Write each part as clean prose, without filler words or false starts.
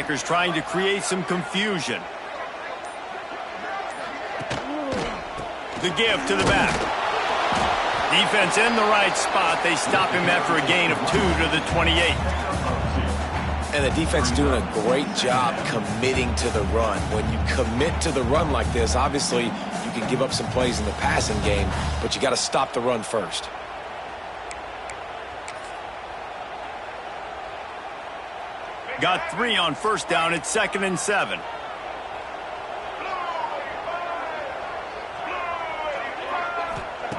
Trying to create some confusion. The give to the back. Defense in the right spot. They stop him after a gain of 2 to the 28. And the defense doing a great job committing to the run. When you commit to the run like this, obviously you can give up some plays in the passing game, but you got to stop the run first. Got 3 on first down. It's 2nd and 7.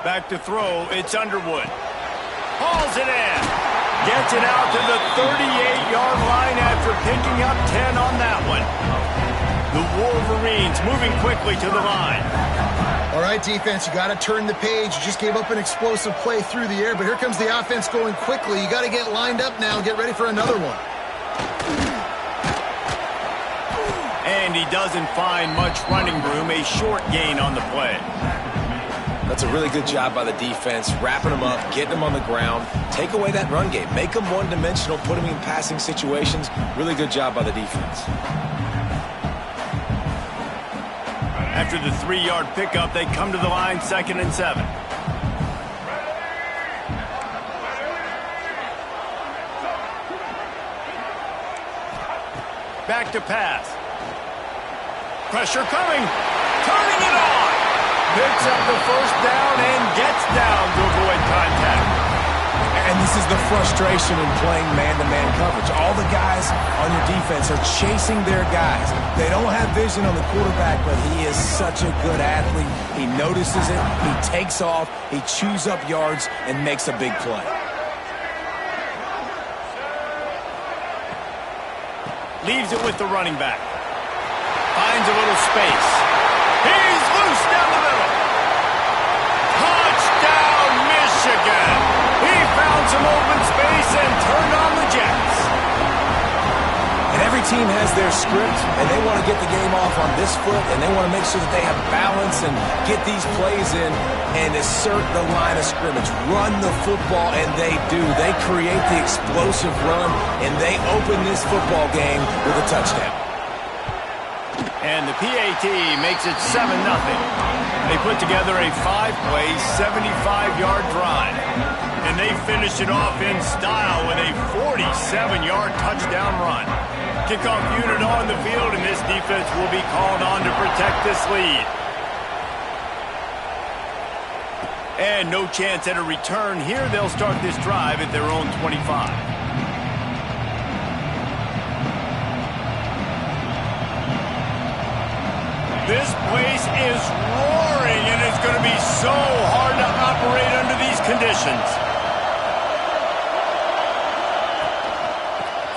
Back to throw. It's Underwood. Hauls it in. Gets it out to the 38-yard line after picking up 10 on that one. The Wolverines moving quickly to the line. All right, defense, you got to turn the page. You just gave up an explosive play through the air, but here comes the offense going quickly. You got to get lined up now and get ready for another one. And he doesn't find much running room. A short gain on the play. That's a really good job by the defense, wrapping them up, getting them on the ground. Take away that run game. Make them one-dimensional, put them in passing situations. Really good job by the defense. After the 3-yard pickup, they come to the line, 2nd and 7. Back to pass. Pressure coming. Turning it on. Picks up the first down and gets down to avoid contact. And this is the frustration in playing man-to-man coverage. All the guys on your defense are chasing their guys. They don't have vision on the quarterback, but he is such a good athlete. He notices it, he takes off, he chews up yards, and makes a big play. Leaves it with the running back. Finds a little space. He's loose down the middle. Touchdown, Michigan. He found some open space and turned on the Jets. And every team has their script, and they want to get the game off on this foot, and they want to make sure that they have balance and get these plays in and assert the line of scrimmage. Run the football, and they do. They create the explosive run, and they open this football game with a touchdown. And the PAT makes it 7-0. They put together a 5-play, 75-yard drive. And they finish it off in style with a 47-yard touchdown run. Kickoff unit on the field, and this defense will be called on to protect this lead. And no chance at a return here. They'll start this drive at their own 25. This place is roaring, and it's going to be so hard to operate under these conditions.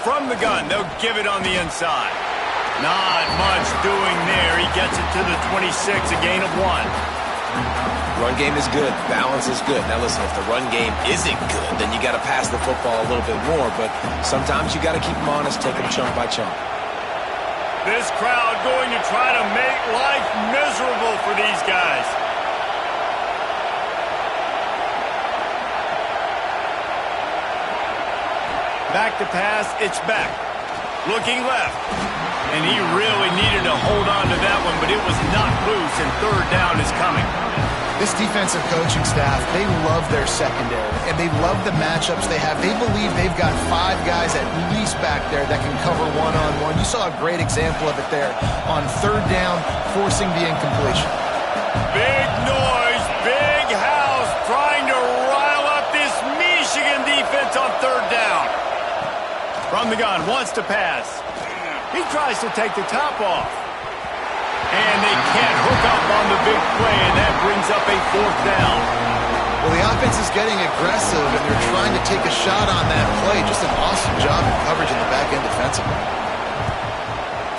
From the gun, they'll give it on the inside. Not much doing there. He gets it to the 26, a gain of 1. Run game is good. Balance is good. Now listen, if the run game isn't good, then you got to pass the football a little bit more. But sometimes you got to keep them honest, take them chunk by chunk. This crowd going to try to make life miserable for these guys. Back to pass, it's back. Looking left. And he really needed to hold on to that one, but it was knocked loose, and 3rd down is coming. This defensive coaching staff, they love their secondary, and they love the matchups they have. They believe they've got 5 guys at least back there that can cover one-on-one. You saw a great example of it there on 3rd down, forcing the incompletion. Big noise, big house, trying to rile up this Michigan defense on 3rd down. From the gun, wants to pass. He tries to take the top off. And they can't hook up on the big play, and that brings up a 4th down. Well, the offense is getting aggressive, and they're trying to take a shot on that play. Just an awesome job in coverage in the back end defensively.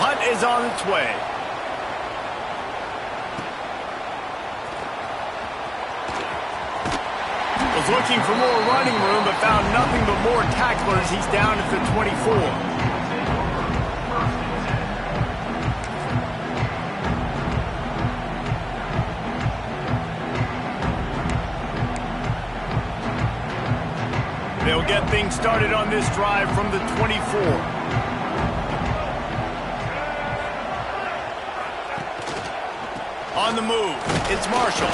Hunt is on its way. Was looking for more running room, but found nothing but more tacklers. He's down at the 24. They'll get things started on this drive from the 24. On the move, it's Marshall.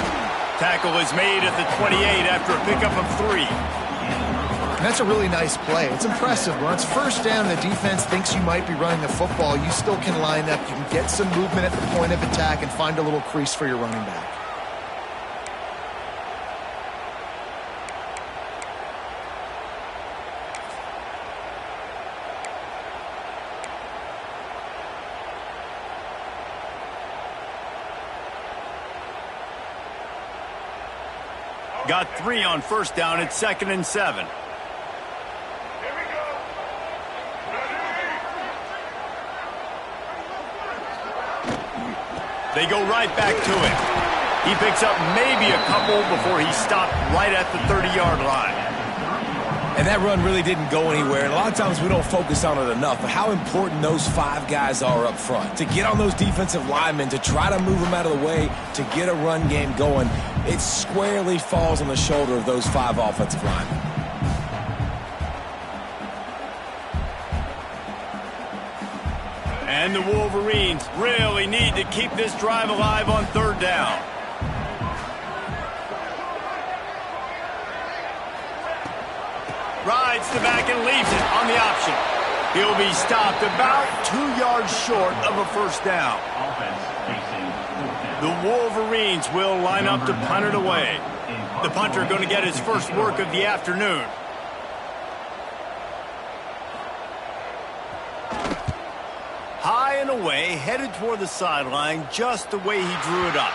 Tackle is made at the 28 after a pickup of 3. And that's a really nice play. It's impressive. When it's first down, the defense thinks you might be running the football. You still can line up. You can get some movement at the point of attack and find a little crease for your running back. Got 3 on first down. It's 2nd and 7. They go right back to him. He picks up maybe a couple before he stopped right at the 30-yard line. And that run really didn't go anywhere. And a lot of times we don't focus on it enough, but how important those 5 guys are up front. To get on those defensive linemen, to try to move them out of the way, to get a run game going, it squarely falls on the shoulder of those 5 offensive linemen. And the Wolverines really need to keep this drive alive on 3rd down. Rides the back and leaves it on the option. He'll be stopped about 2 yards short of a first down. The Wolverines will line up to punt it away. The punter going to get his first work of the afternoon. High and away, headed toward the sideline, just the way he drew it up.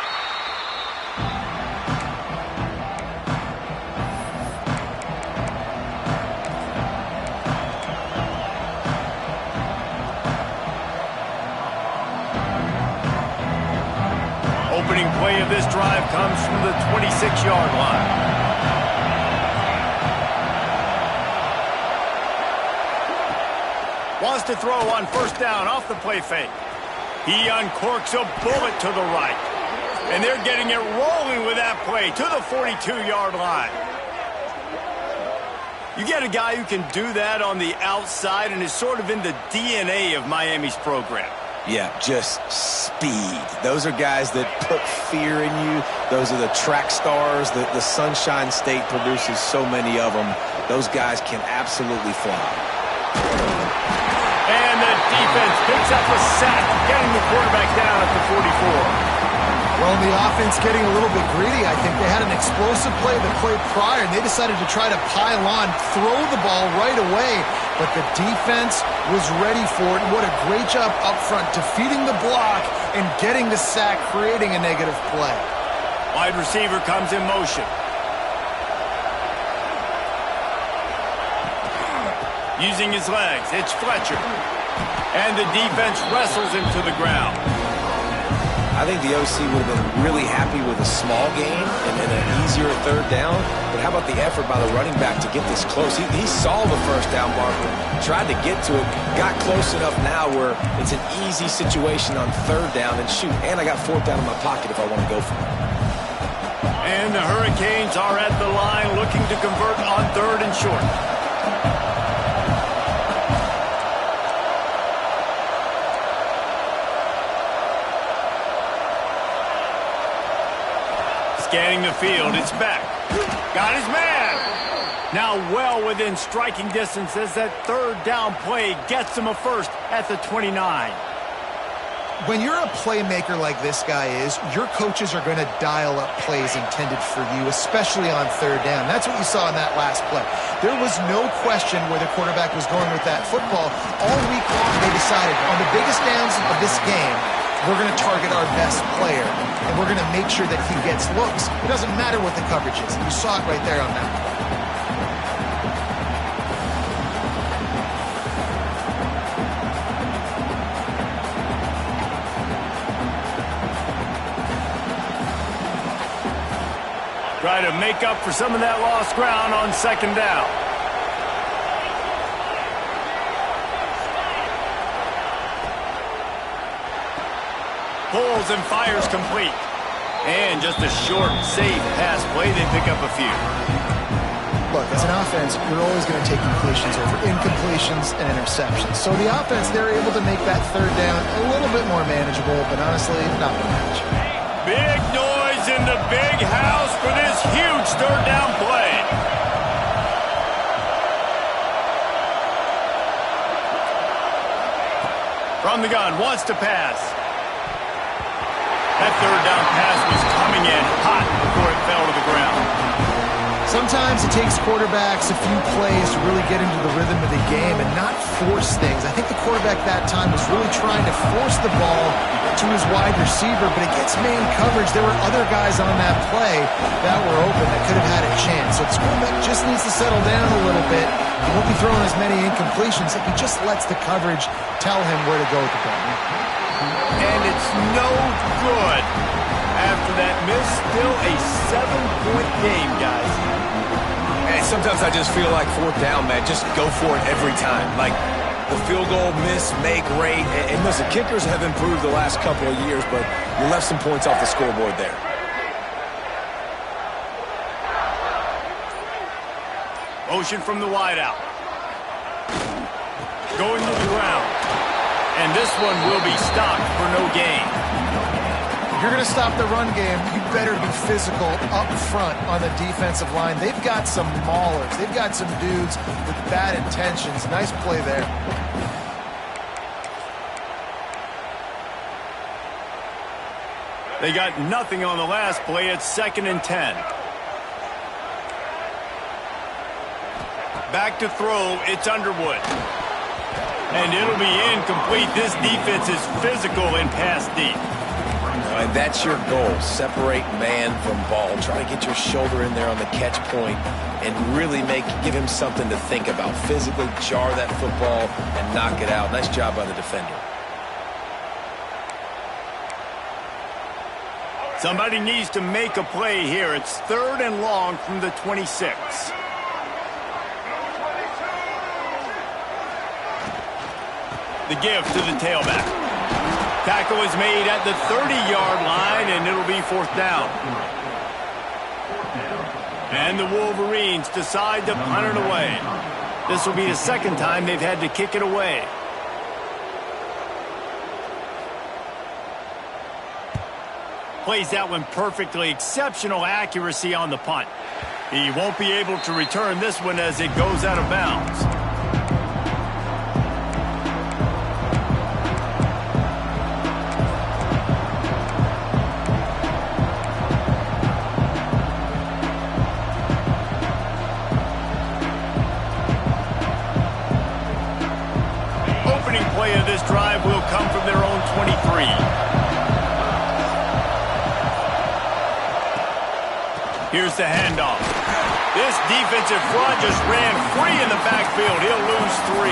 Opening play of this drive comes from the 26-yard line. Wants to throw on first down off the play fake. He uncorks a bullet to the right. And they're getting it rolling with that play to the 42-yard line. You get a guy who can do that on the outside and is sort of in the DNA of Miami's program. Yeah, just speed. Those are guys that put fear in you. Those are the track stars. The Sunshine State produces so many of them. Those guys can absolutely fly. And the defense picks up a sack, getting the quarterback down at the 44. Well, the offense getting a little bit greedy. I think they had an explosive play the play prior, and they decided to try to pile on, throw the ball right away. But the defense was ready for it. What a great job up front, defeating the block and getting the sack, creating a negative play. Wide receiver comes in motion. Using his legs, it's Fletcher. And the defense wrestles him to the ground. I think the OC would have been really happy with a small gain and an easier 3rd down. But how about the effort by the running back to get this close? He saw the first down marker, tried to get to it, got close enough now where it's an easy situation on 3rd down. And shoot, and I got 4th down in my pocket if I want to go for it. And the Hurricanes are at the line looking to convert on 3rd and short. Scanning the field, it's Beck. Got his man. Now well within striking distance as that 3rd down play gets him a first at the 29. When you're a playmaker like this guy is, your coaches are going to dial up plays intended for you, especially on 3rd down. That's what you saw in that last play. There was no question where the quarterback was going with that football. All week long, they decided on the biggest downs of this game, we're going to target our best player, and we're going to make sure that he gets looks. It doesn't matter what the coverage is. You saw it right there on that play. Try to make up for some of that lost ground on 2nd down. Pulls and fires complete. And just a short, safe pass play. They pick up a few. Look, as an offense, you're always going to take completions over incompletions and interceptions. So the offense, they're able to make that 3rd down a little bit more manageable, but honestly, not much. Big noise in the big house for this huge third down play. From the gun, wants to pass. That third down pass was coming in hot before it fell to the ground. Sometimes it takes quarterbacks a few plays to really get into the rhythm of the game and not force things. I think the quarterback that time was really trying to force the ball to his wide receiver, but against man coverage, there were other guys on that play that were open that could have had a chance. So the quarterback just needs to settle down a little bit. He won't be throwing as many incompletions if he just lets the coverage tell him where to go with the ball. And it's no good. After that miss, still a 7-point game, guys. And sometimes I just feel like fourth down, man, just go for it every time. Like the field goal, miss, make, rate. And listen, kickers have improved the last couple of years, but you left some points off the scoreboard there. Motion from the wideout. Going to the ground. And this one will be stopped for no gain. If you're going to stop the run game, you better be physical up front on the defensive line. They've got some maulers. They've got some dudes with bad intentions. Nice play there. They got nothing on the last play. It's 2nd and 10. Back to throw. It's Underwood. And it'll be incomplete. This defense is physical and pass deep. And that's your goal. Separate man from ball. Try to get your shoulder in there on the catch point and really give him something to think about. Physically jar that football and knock it out. Nice job by the defender. Somebody needs to make a play here. It's 3rd and long from the 26. The give to the tailback. Tackle is made at the 30-yard line, and it'll be 4th down. And the Wolverines decide to punt it away. This will be the 2nd time they've had to kick it away. Plays that one perfectly. Exceptional accuracy on the punt. He won't be able to return this one as it goes out of bounds. Play of this drive will come from their own 23. Here's the handoff. This defensive front just ran free in the backfield. He'll lose 3.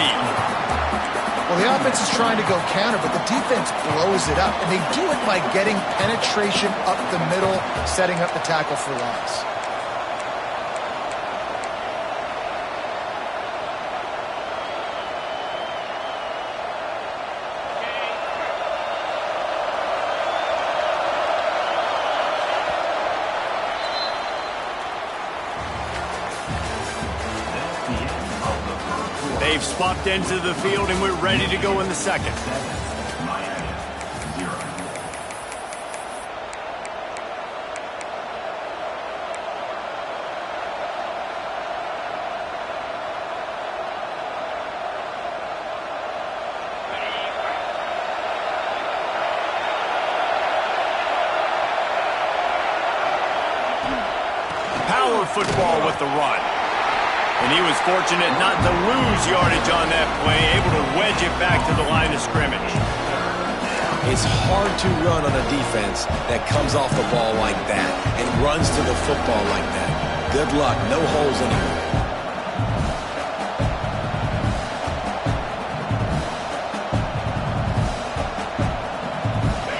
Well, the offense is trying to go counter, but the defense blows it up, and they do it by getting penetration up the middle, setting up the tackle for loss. They've swapped into the field, and we're ready to go in the 2nd. Power football with the run. And he was fortunate not to lose yardage on that play, able to wedge it back to the line of scrimmage. It's hard to run on a defense that comes off the ball like that and runs to the football like that. Good luck. No holes anywhere.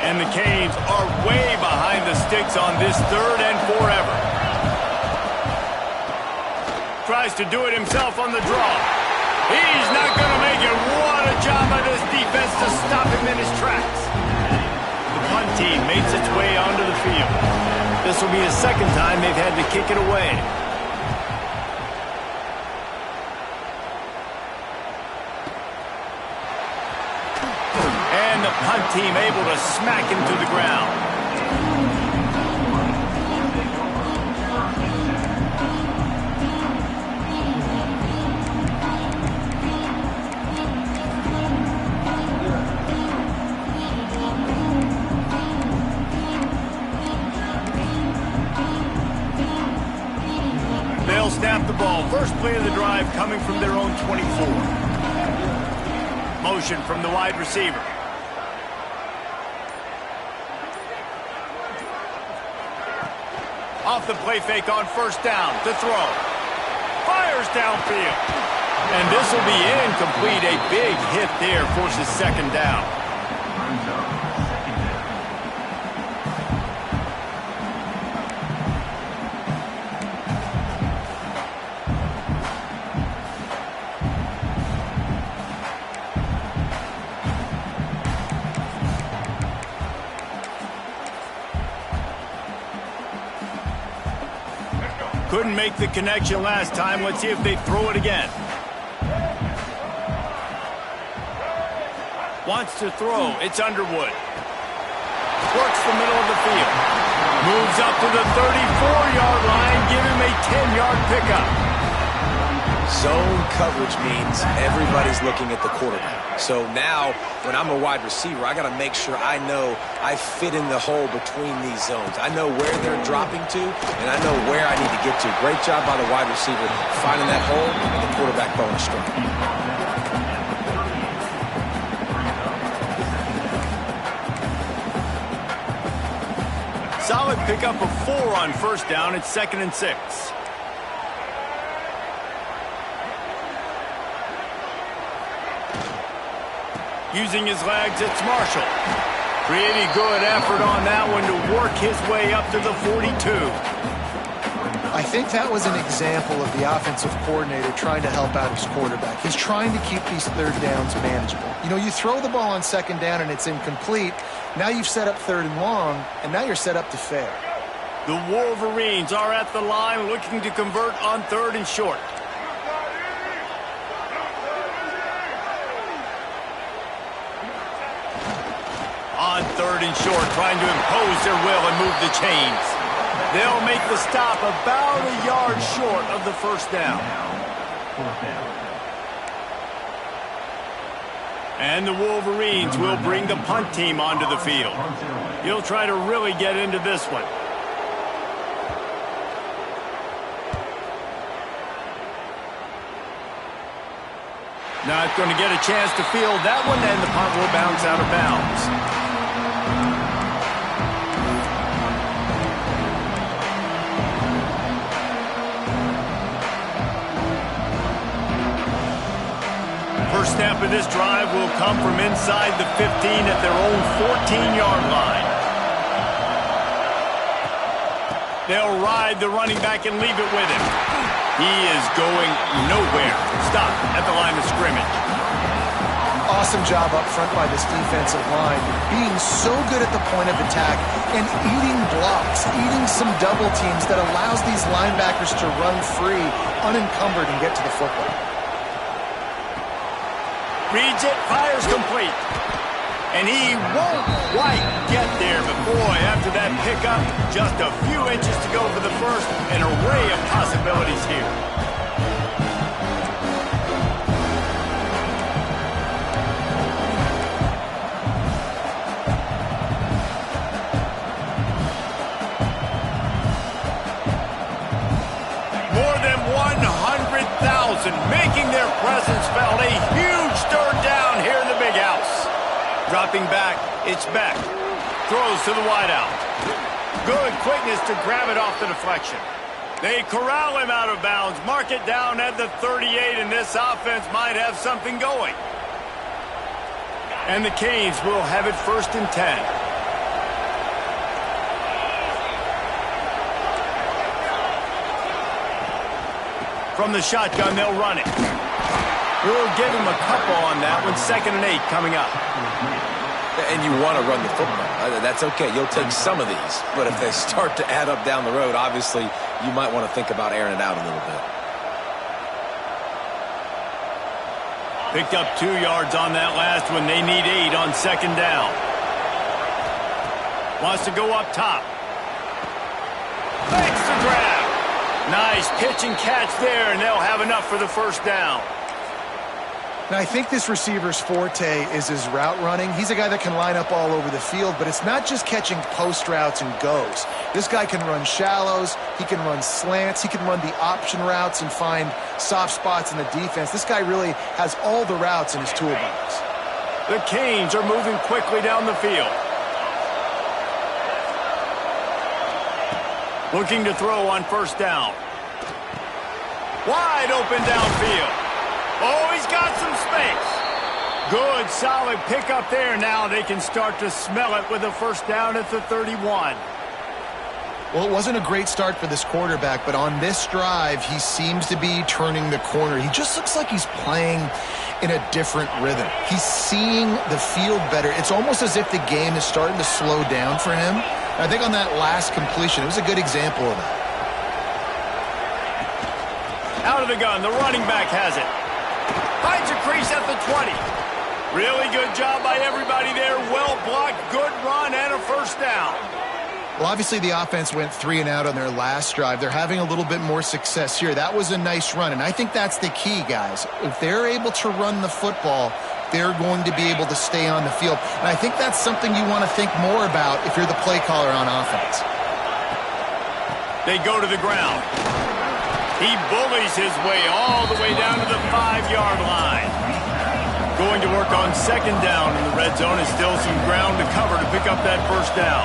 And the Canes are way behind the sticks on this 3rd and forever. Tries to do it himself on the draw. He's not going to make it. What a job by this defense to stop him in his tracks. The punt team makes its way onto the field. This will be the 2nd time they've had to kick it away. And the punt team able to smack him to the ground. First play of the drive coming from their own 24. Motion from the wide receiver. Off the play fake on first down to throw. Fires downfield. And this will be incomplete. A big hit there forces second down. Couldn't make the connection last time. Let's see if they throw it again. Wants to throw. It's Underwood. Works the middle of the field. Moves up to the 34-yard line. Give him a 10-yard pickup. Zone coverage means everybody's looking at the quarterback. So now, when I'm a wide receiver, I got to make sure I know I fit in the hole between these zones. I know where they're dropping to, and I know where I need to get to. Great job by the wide receiver finding that hole and the quarterback throwing a strike. Solid pickup of 4 on first down. It's 2nd and 6. Using his legs, it's Marshall. Pretty good effort on that one to work his way up to the 42. I think that was an example of the offensive coordinator trying to help out his quarterback. He's trying to keep these third downs manageable. You know, you throw the ball on second down and it's incomplete. Now you've set up third and long, and now you're set up to fail. The Wolverines are at the line looking to convert on 3rd and short. On 3rd and short, trying to impose their will and move the chains. They'll make the stop about a yard short of the first down. And the Wolverines will bring the punt team onto the field. He'll try to really get into this one. Not going to get a chance to field that one, and the punt will bounce out of bounds. First snap of this drive will come from inside the 15 at their own 14-yard line. They'll ride the running back and leave it with him. He is going nowhere. Stop at the line of scrimmage. Awesome job up front by this defensive line, being so good at the point of attack and eating blocks, eating some double teams that allows these linebackers to run free, unencumbered, and get to the football. Reads it, fires complete. And he won't quite get there, but boy, after that pickup, just a few inches to go for the first, an array of possibilities here. More than 100,000 making their presence felt. A huge third down here in the big house. Dropping back, it's Beck. Throws to the wideout. Good quickness to grab it off the deflection. They corral him out of bounds, mark it down at the 38, and this offense might have something going. And the Canes will have it 1st and 10. From the shotgun, they'll run it. We'll give him a couple on that one. 2nd and 8 coming up. And you want to run the football. That's okay. You'll take some of these. But if they start to add up down the road, obviously, you might want to think about airing it out a little bit. Picked up 2 yards on that last one. They need 8 on 2nd down. Wants to go up top. Makes the grab. Nice pitch and catch there, and they'll have enough for the first down. And I think this receiver's forte is his route running. He's a guy that can line up all over the field, but it's not just catching post routes and goes. This guy can run shallows, he can run slants, he can run the option routes and find soft spots in the defense. This guy really has all the routes in his toolbox. The Canes are moving quickly down the field. Looking to throw on first down. Wide open downfield. Oh, he's got some space. Good, solid pickup there. Now they can start to smell it with a first down at the 31. Well, it wasn't a great start for this quarterback, but on this drive, he seems to be turning the corner. He just looks like he's playing in a different rhythm. He's seeing the field better. It's almost as if the game is starting to slow down for him. I think on that last completion, it was a good example of that. Out of the gun, the running back has it. Finds a crease at the 20. Really good job by everybody there. Well blocked, good run, and a first down. Well, obviously the offense went 3 and out on their last drive. They're having a little bit more success here. That was a nice run, and I think that's the key, guys. If they're able to run the football, they're going to be able to stay on the field. And I think that's something you want to think more about if you're the play caller on offense. They go to the ground. He bullies his way all the way down to the 5-yard line. Going to work on second down in the red zone is still some ground to cover to pick up that first down.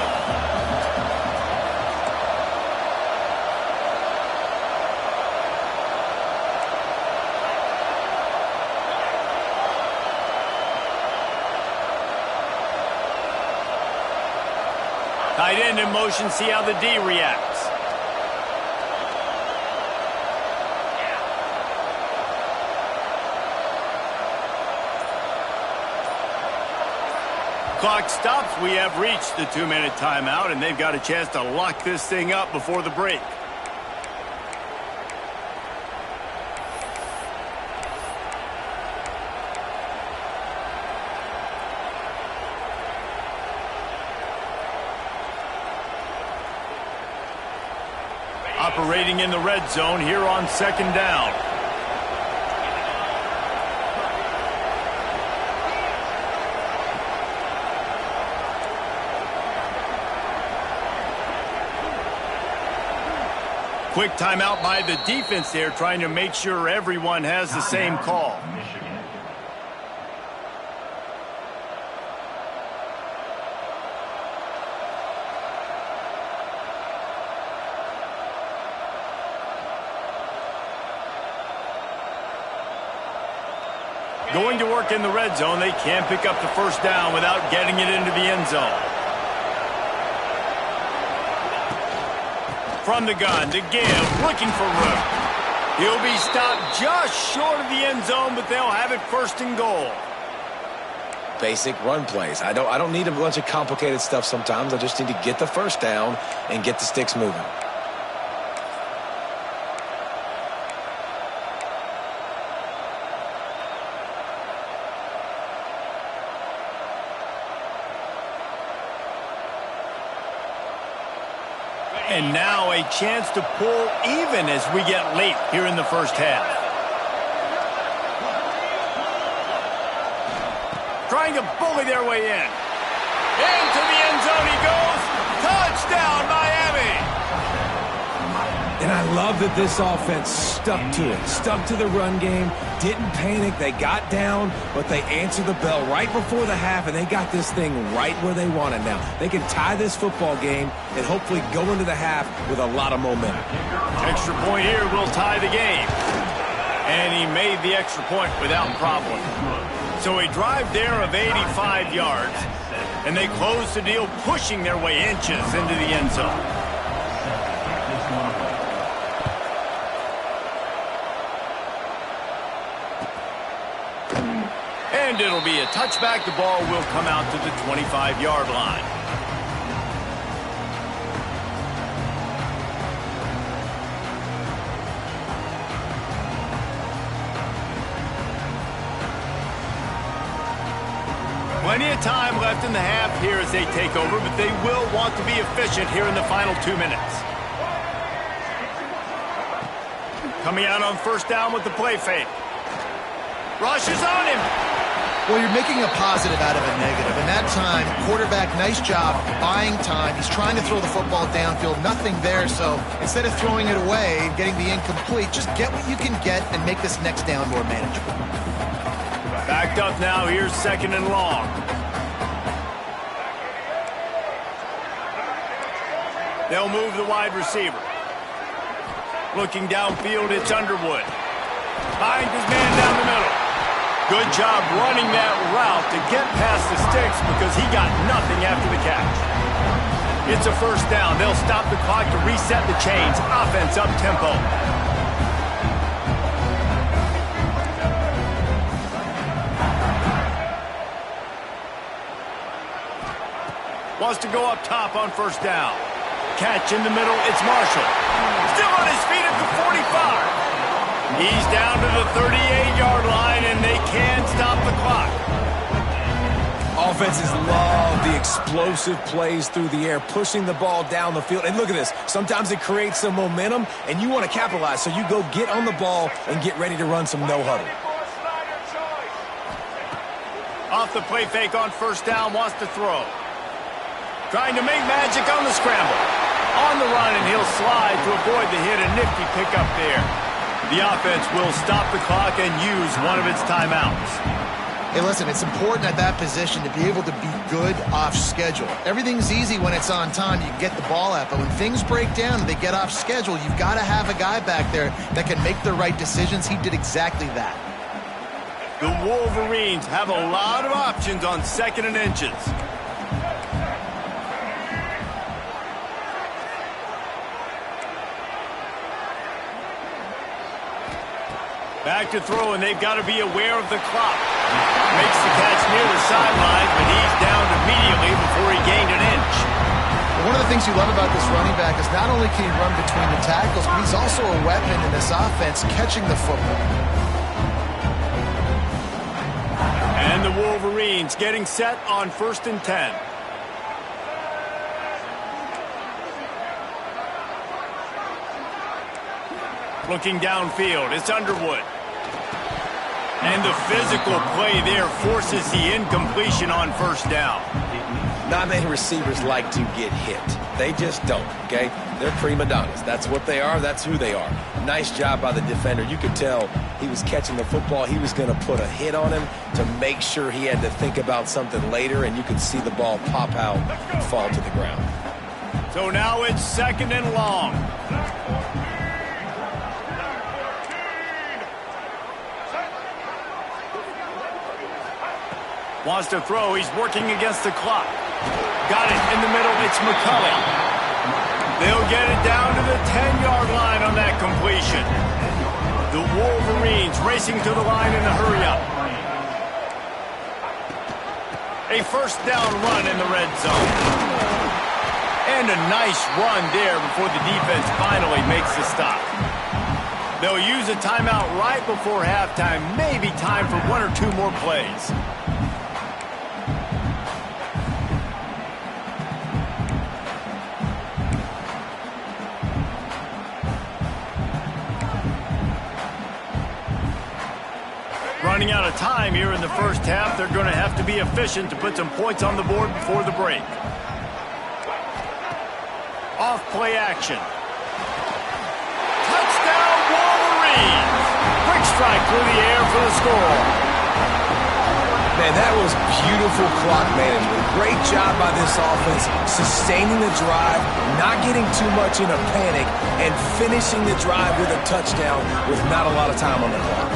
Tight end in motion, see how the D reacts. Clock stops. We have reached the 2-minute timeout, and they've got a chance to lock this thing up before the break. Operating in the red zone here on second down. Quick timeout by the defense there, trying to make sure everyone has the same call. Going to work in the red zone. They can't pick up the first down without getting it into the end zone. From the gun to give, looking for room. He'll be stopped just short of the end zone, but they'll have it first and goal. Basic run plays. I don't need a bunch of complicated stuff sometimes. I just need to get the first down and get the sticks moving. And now a chance to pull even as we get late here in the first half. Trying to bully their way in. Into the end zone he goes. Touchdown, Miami! And I love that this offense stuck to it. Stuck to the run game. Didn't panic. They got down, but they answered the bell right before the half, and they got this thing right where they want it now. They can tie this football game and hopefully go into the half with a lot of momentum. Extra point here will tie the game. And he made the extra point without problem. So a drive there of 85 yards, and they close the deal, pushing their way inches into the end zone. And it'll be a touchback. The ball will come out to the 25-yard line. Plenty of time left in the half here as they take over, but they will want to be efficient here in the final 2 minutes. Coming out on first down with the play fake. Rushes on him. Well, you're making a positive out of a negative. And that time, quarterback, nice job buying time. He's trying to throw the football downfield. Nothing there. So instead of throwing it away and getting the incomplete, just get what you can get and make this next down more manageable. Backed up now. Here's 2nd and long. They'll move the wide receiver. Looking downfield, it's Underwood. Finds his man down the middle. Good job running that route to get past the sticks because he got nothing after the catch. It's a 1st down. They'll stop the clock to reset the chains. Offense up tempo. Wants to go up top on 1st down. Catch in the middle, it's Marshall. Still on his feet at the 45. He's down to the 38-yard line, and they can't stop the clock. Offenses love the explosive plays through the air, pushing the ball down the field. And look at this. Sometimes it creates some momentum, and you want to capitalize. So you go get on the ball and get ready to run some no-huddle. Off the play fake on 1st down, wants to throw. Trying to make magic on the scramble. On the run, and he'll slide to avoid the hit. A nifty pickup there. The offense will stop the clock and use one of its timeouts. Hey, listen, it's important at that position to be able to be good off schedule. Everything's easy when it's on time. You can get the ball out. But when things break down and they get off schedule, you've got to have a guy back there that can make the right decisions. He did exactly that. The Wolverines have a lot of options on 2nd and inches. Back to throw, and they've got to be aware of the clock. Makes the catch near the sideline, but he's down immediately before he gained an inch. One of the things you love about this running back is not only can he run between the tackles, but he's also a weapon in this offense, catching the football. And the Wolverines getting set on 1st and 10. Looking downfield, it's Underwood. And the physical play there forces the incompletion on 1st down. Not many receivers like to get hit. They just don't, okay? They're prima donnas. That's what they are. That's who they are. Nice job by the defender. You could tell he was catching the football. He was going to put a hit on him to make sure he had to think about something later, and you could see the ball pop out and fall to the ground. So now it's 2nd and long. Wants to throw. He's working against the clock. Got it in the middle. It's McCulley. They'll get it down to the 10-yard line on that completion. The Wolverines racing to the line in a hurry-up. A 1st down run in the red zone. And a nice run there before the defense finally makes the stop. They'll use a timeout right before halftime. Maybe time for 1 or 2 more plays. Running out of time here in the 1st half. They're going to have to be efficient to put some points on the board before the break. Off play action. Touchdown Wolverines! Quick strike through the air for the score. Man, that was beautiful clock management. Great job by this offense, sustaining the drive, not getting too much in a panic, and finishing the drive with a touchdown with not a lot of time on the clock.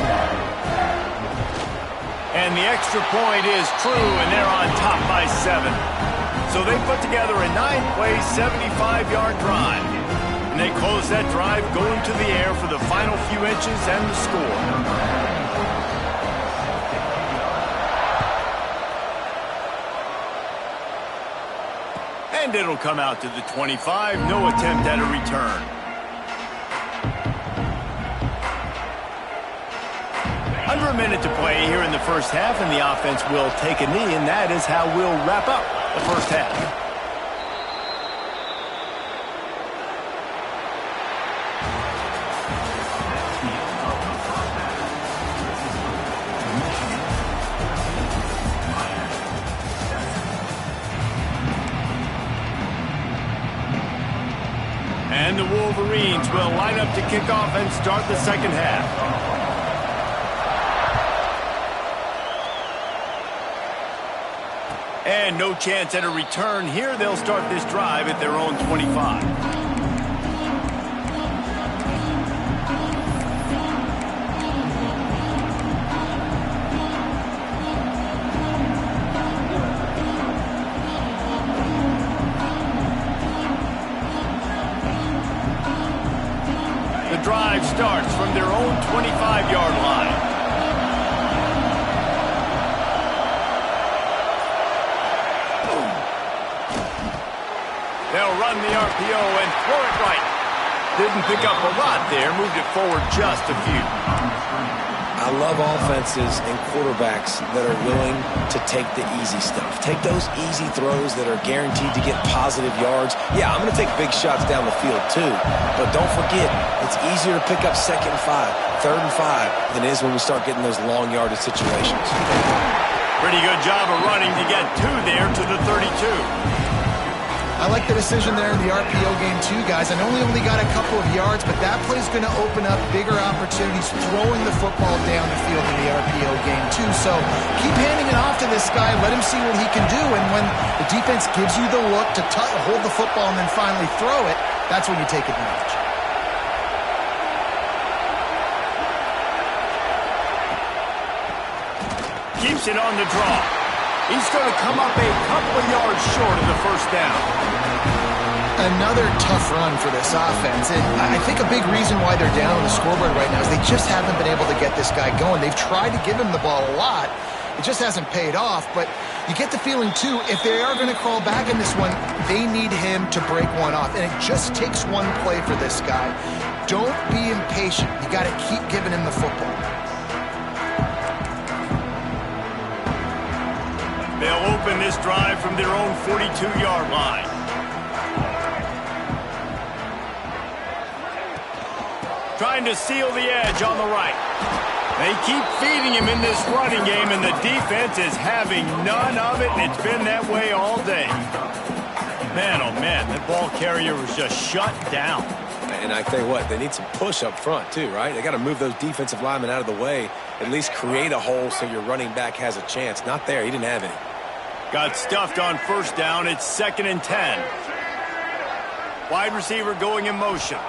And the extra point is true, and they're on top by 7. So they put together a 9-play, 75-yard drive. And they close that drive going to the air for the final few inches and the score. And it'll come out to the 25. No attempt at a return. Under a minute to play here in the 1st half, and the offense will take a knee, and that is how we'll wrap up the 1st half. And the Wolverines will line up to kick off and start the second half. And no chance at a return here. They'll start this drive at their own 25. The drive starts from their own 25-yard line. They'll run the RPO and throw it right. Didn't pick up a lot there, moved it forward just a few. I love offenses and quarterbacks that are willing to take the easy stuff. Take those easy throws that are guaranteed to get positive yards. Yeah, I'm going to take big shots down the field too. But don't forget, it's easier to pick up 2nd and 5, 3rd and 5 than it is when we start getting those long yardage situations. Pretty good job of running to get 2 there to the 32. I like the decision there in the RPO game too, guys. I know we only got a couple of yards, but that play's going to open up bigger opportunities throwing the football down the field in the RPO game too. So keep handing it off to this guy. Let him see what he can do. And when the defense gives you the look to hold the football and then finally throw it, that's when you take advantage. Keeps it on the draw. He's going to come up a couple of yards short of the first down. Another tough run for this offense. And I think a big reason why they're down on the scoreboard right now is they just haven't been able to get this guy going. They've tried to give him the ball a lot. It just hasn't paid off. But you get the feeling, too, if they are going to crawl back in this one, they need him to break one off. And it just takes one play for this guy. Don't be impatient. You got to keep giving him the football. They'll open this drive from their own 42-yard line. Trying to seal the edge on the right. They keep feeding him in this running game, and the defense is having none of it, and it's been that way all day. Man, oh man, that ball carrier was just shut down. And I tell you what, they need some push up front too, right? They got to move those defensive linemen out of the way, at least create a hole so your running back has a chance. Not there. He didn't have any. Got stuffed on first down. It's 2nd and 10. Wide receiver going in motion.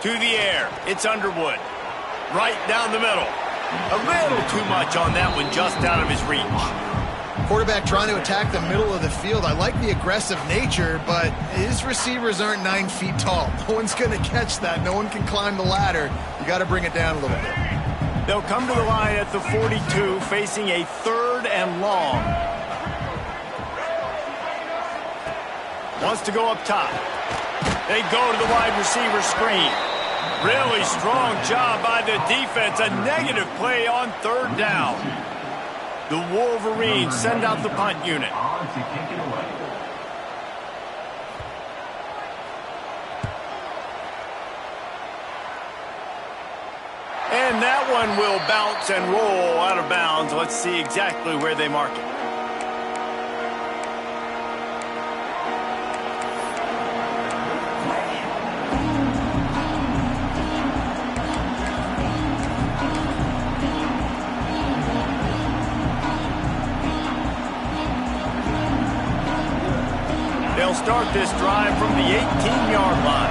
To the air. It's Underwood. Right down the middle. A little too much on that one, just out of his reach. Quarterback trying to attack the middle of the field. I like the aggressive nature, but his receivers aren't 9 feet tall. No one's going to catch that. No one can climb the ladder. You got to bring it down a little bit. They'll come to the line at the 42, facing a 3rd and long. Wants to go up top. They go to the wide receiver screen. Really strong job by the defense. A negative play on 3rd down. The Wolverines send out the punt unit. And that one will bounce and roll out of bounds. Let's see exactly where they mark it. They'll start this drive from the 18-yard line.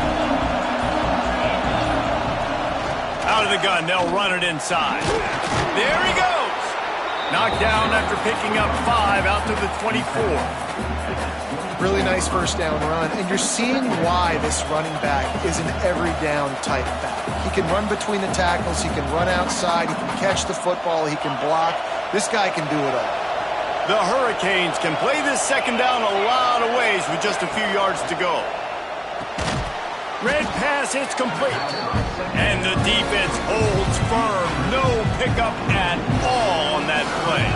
Out of the gun, they'll run it inside. There he goes! Knocked down after picking up 5 out to the 24. Really nice first down run, and you're seeing why this running back is an every down type back. He can run between the tackles, he can run outside, he can catch the football, he can block. This guy can do it all. The Hurricanes can play this second down a lot of ways with just a few yards to go. Red pass hits complete. And the defense holds firm. No pickup at all on that play.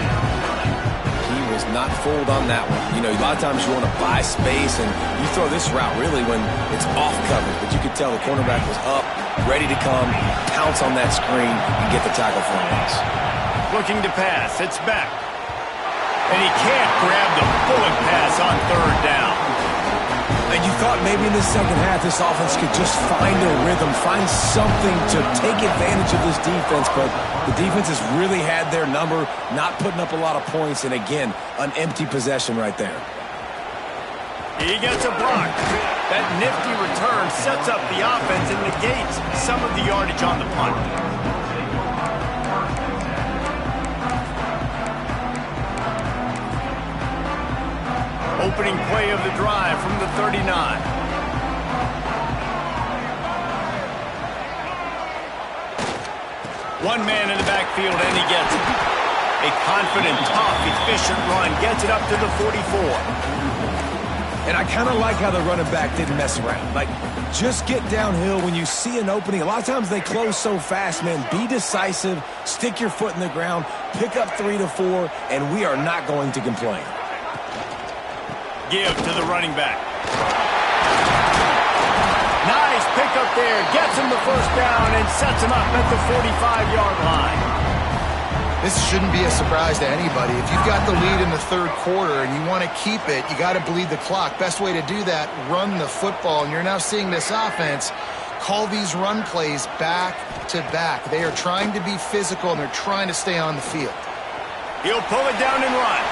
He was not fooled on that one. You know, a lot of times you want to buy space, and you throw this route really when it's off coverage. But you could tell the cornerback was up, ready to come, pounce on that screen, and get the tackle for once. Looking to pass. It's back. And he can't grab the bullet pass on 3rd down. And you thought maybe in the second half this offense could just find a rhythm, find something to take advantage of this defense, but the defense has really had their number, not putting up a lot of points, and again, an empty possession right there. He gets a block. That nifty return sets up the offense and negates some of the yardage on the punt. Opening play of the drive from the 39. One man in the backfield, and he gets it. A confident, tough, efficient run gets it up to the 44. And I kind of like how the running back didn't mess around. Like, just get downhill when you see an opening. A lot of times they close so fast, man. Be decisive, stick your foot in the ground, pick up 3 to 4, and we are not going to complain. Give to the running back. Nice pickup there. Gets him the first down and sets him up at the 45-yard line. This shouldn't be a surprise to anybody. If you've got the lead in the third quarter and you want to keep it, you got to bleed the clock. Best way to do that, run the football. And you're now seeing this offense call these run plays back to back. They are trying to be physical, and they're trying to stay on the field. He'll pull it down and run.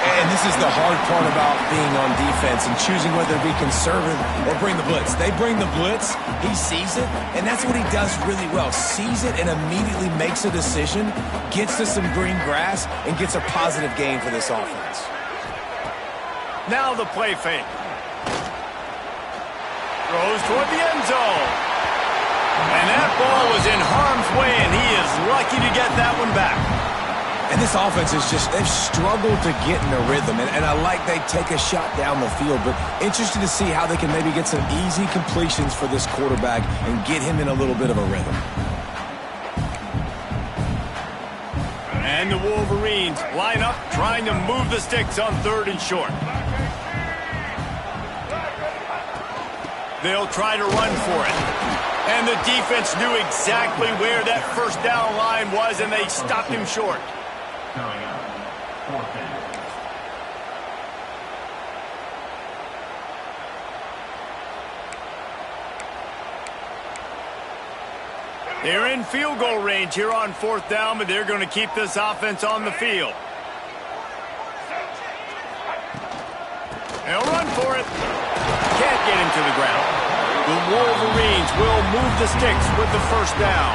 And this is the hard part about being on defense and choosing whether to be conservative or bring the blitz. They bring the blitz, he sees it, and that's what he does really well. Sees it and immediately makes a decision, gets to some green grass, and gets a positive gain for this offense. Now the play fake. Throws toward the end zone. And that ball was in harm's way, and he is lucky to get that one back. And this offense is just, they've struggled to get in a rhythm. And I like they take a shot down the field, but interested to see how they can maybe get some easy completions for this quarterback and get him in a little bit of a rhythm. And the Wolverines line up, trying to move the sticks on 3rd and short. They'll try to run for it. And the defense knew exactly where that first down line was, and they stopped him short. They're in field goal range here on 4th down, but they're going to keep this offense on the field. They'll run for it. Can't get him to the ground. The Wolverines will move the sticks with the first down.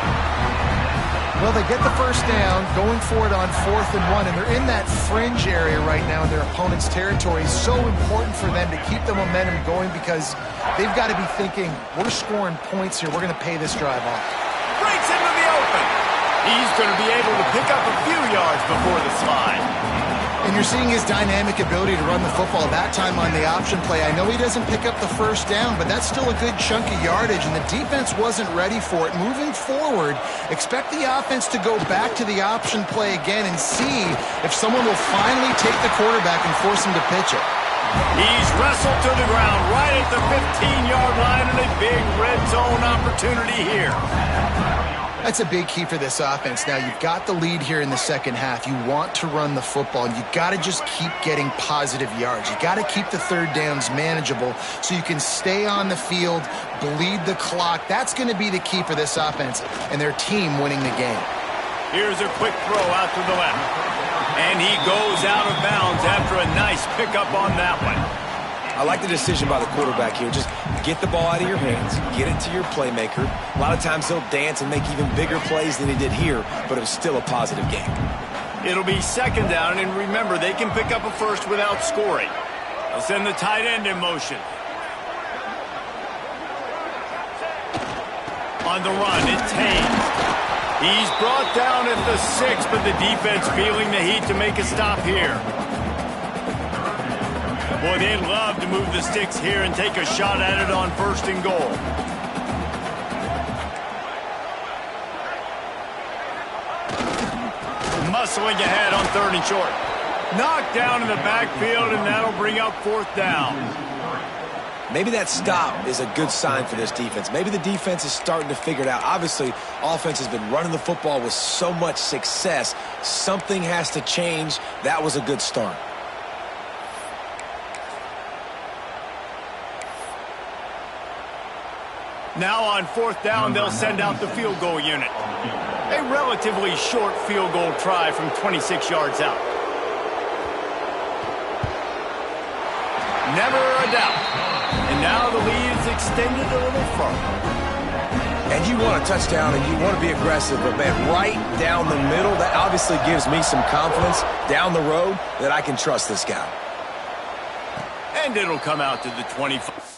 Well, they get the first down, going for it on 4th and 1, and they're in that fringe area right now in their opponent's territory. It's so important for them to keep the momentum going because they've got to be thinking, we're scoring points here. We're going to pay this drive off. Breaks into the open. He's going to be able to pick up a few yards before the slide. And you're seeing his dynamic ability to run the football that time on the option play. I know he doesn't pick up the first down, but that's still a good chunk of yardage, and the defense wasn't ready for it. Moving forward, expect the offense to go back to the option play again and see if someone will finally take the quarterback and force him to pitch it. He's wrestled to the ground right at the 15-yard line, and a big red zone opportunity here. That's a big key for this offense. Now, you've got the lead here in the second half. You want to run the football, and you've got to just keep getting positive yards. You've got to keep the 3rd downs manageable so you can stay on the field, bleed the clock. That's going to be the key for this offense and their team winning the game. Here's a quick throw out to the left. And he goes out of bounds after a nice pickup on that one. I like the decision by the quarterback here. Just get the ball out of your hands, get it to your playmaker. A lot of times he'll dance and make even bigger plays than he did here, but it was still a positive game. It'll be 2nd down, and remember, they can pick up a first without scoring. They'll send the tight end in motion. On the run, it's Haynes. He's brought down at the 6, but the defense feeling the heat to make a stop here. Boy, they'd love to move the sticks here and take a shot at it on 1st and goal. Muscling ahead on 3rd and short. Knocked down in the backfield, and that'll bring up 4th down. Maybe that stop is a good sign for this defense. Maybe the defense is starting to figure it out. Obviously, offense has been running the football with so much success. Something has to change. That was a good start. Now on fourth down, they'll send out the field goal unit. A relatively short field goal try from 26 yards out. Never a doubt. And now the lead is extended a little further. And you want a touchdown and you want to be aggressive, but man, right down the middle, that obviously gives me some confidence down the road that I can trust this guy. And it'll come out to the 25.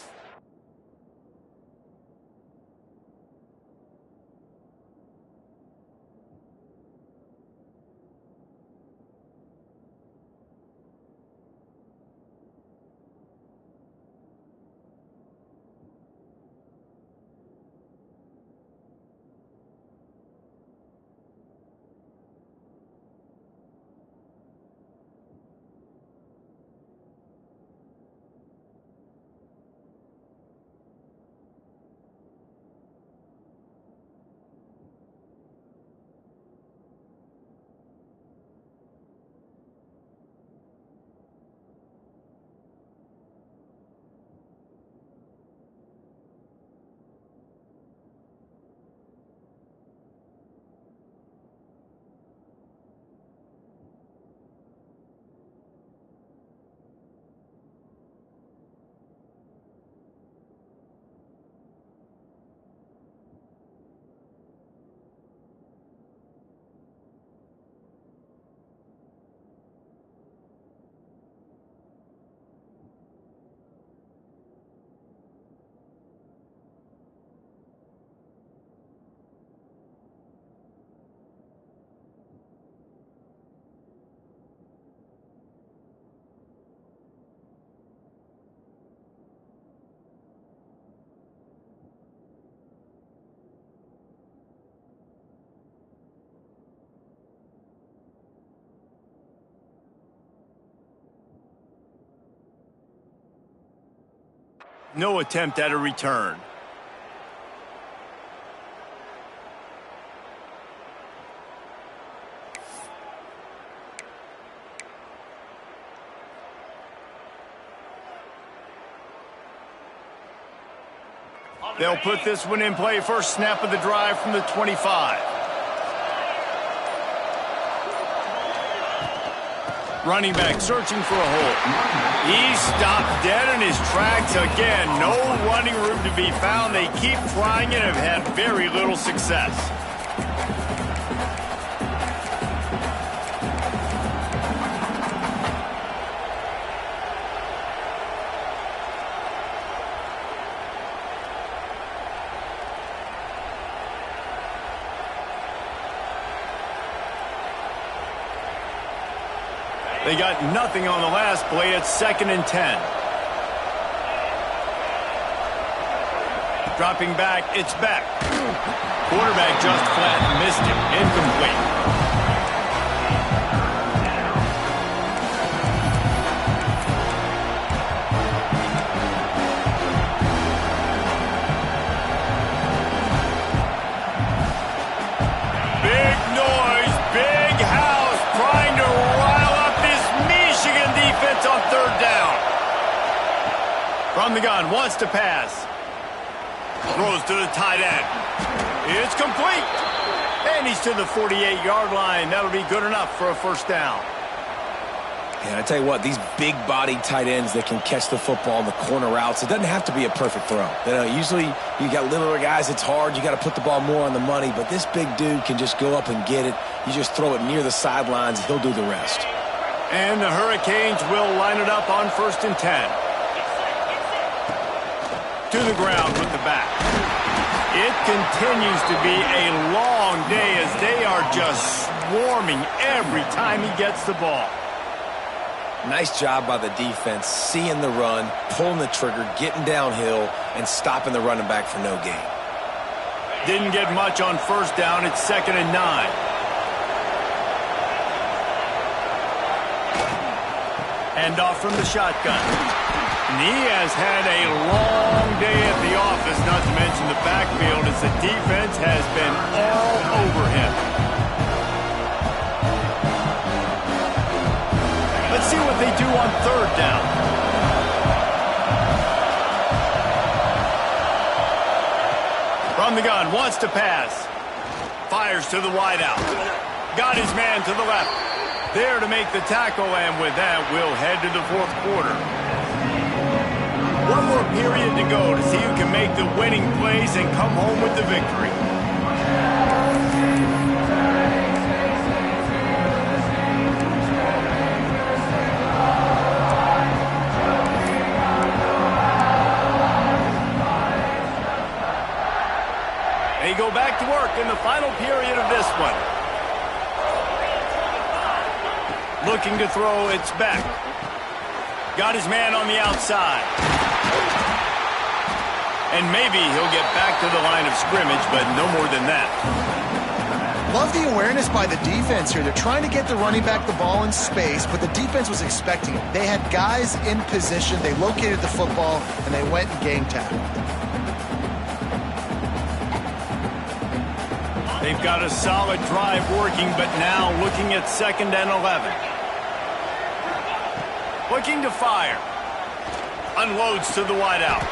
No attempt at a return. They'll put this one in play. First snap of the drive from the 25. Running back searching for a hole. He stopped dead in his tracks again. No running room to be found. They keep trying and have had very little success. They got nothing on the last play. It's 2nd and 10. Dropping back, it's back. Quarterback just flat missed him. Incomplete. Big noise, big house, trying to rile up this Michigan defense on 3rd down. From the gun, wants to pass. Throws to the tight end. It's complete. And he's to the 48-yard line. That'll be good enough for a 1st down. And I tell you what, these big-bodied tight ends that can catch the football in the corner routes, it doesn't have to be a perfect throw. You know, usually you got littler guys, it's hard. You got to put the ball more on the money. But this big dude can just go up and get it. You just throw it near the sidelines. He'll do the rest. And the Hurricanes will line it up on 1st and 10. To the ground with the back. It continues to be a long day as they are just swarming every time he gets the ball. Nice job by the defense, seeing the run, pulling the trigger, getting downhill, and stopping the running back for no gain. Didn't get much on 1st down. It's 2nd and 9. Hand off from the shotgun. And he has had a long day at the office, not to mention the backfield, as the defense has been all over him. Let's see what they do on 3rd down. From the gun, wants to pass. Fires to the wideout. Got his man to the left. There to make the tackle, and with that, we'll head to the fourth quarter. One more period to go to see who can make the winning plays and come home with the victory. They go back to work in the final period of this one. Looking to throw, it's back. Got his man on the outside. And maybe he'll get back to the line of scrimmage, but no more than that. Love the awareness by the defense here. They're trying to get the running back the ball in space, but the defense was expecting it. They had guys in position. They located the football, and they went and gang tackled. They've got a solid drive working, but now looking at 2nd and 11. Looking to fire. Unloads to the wideout.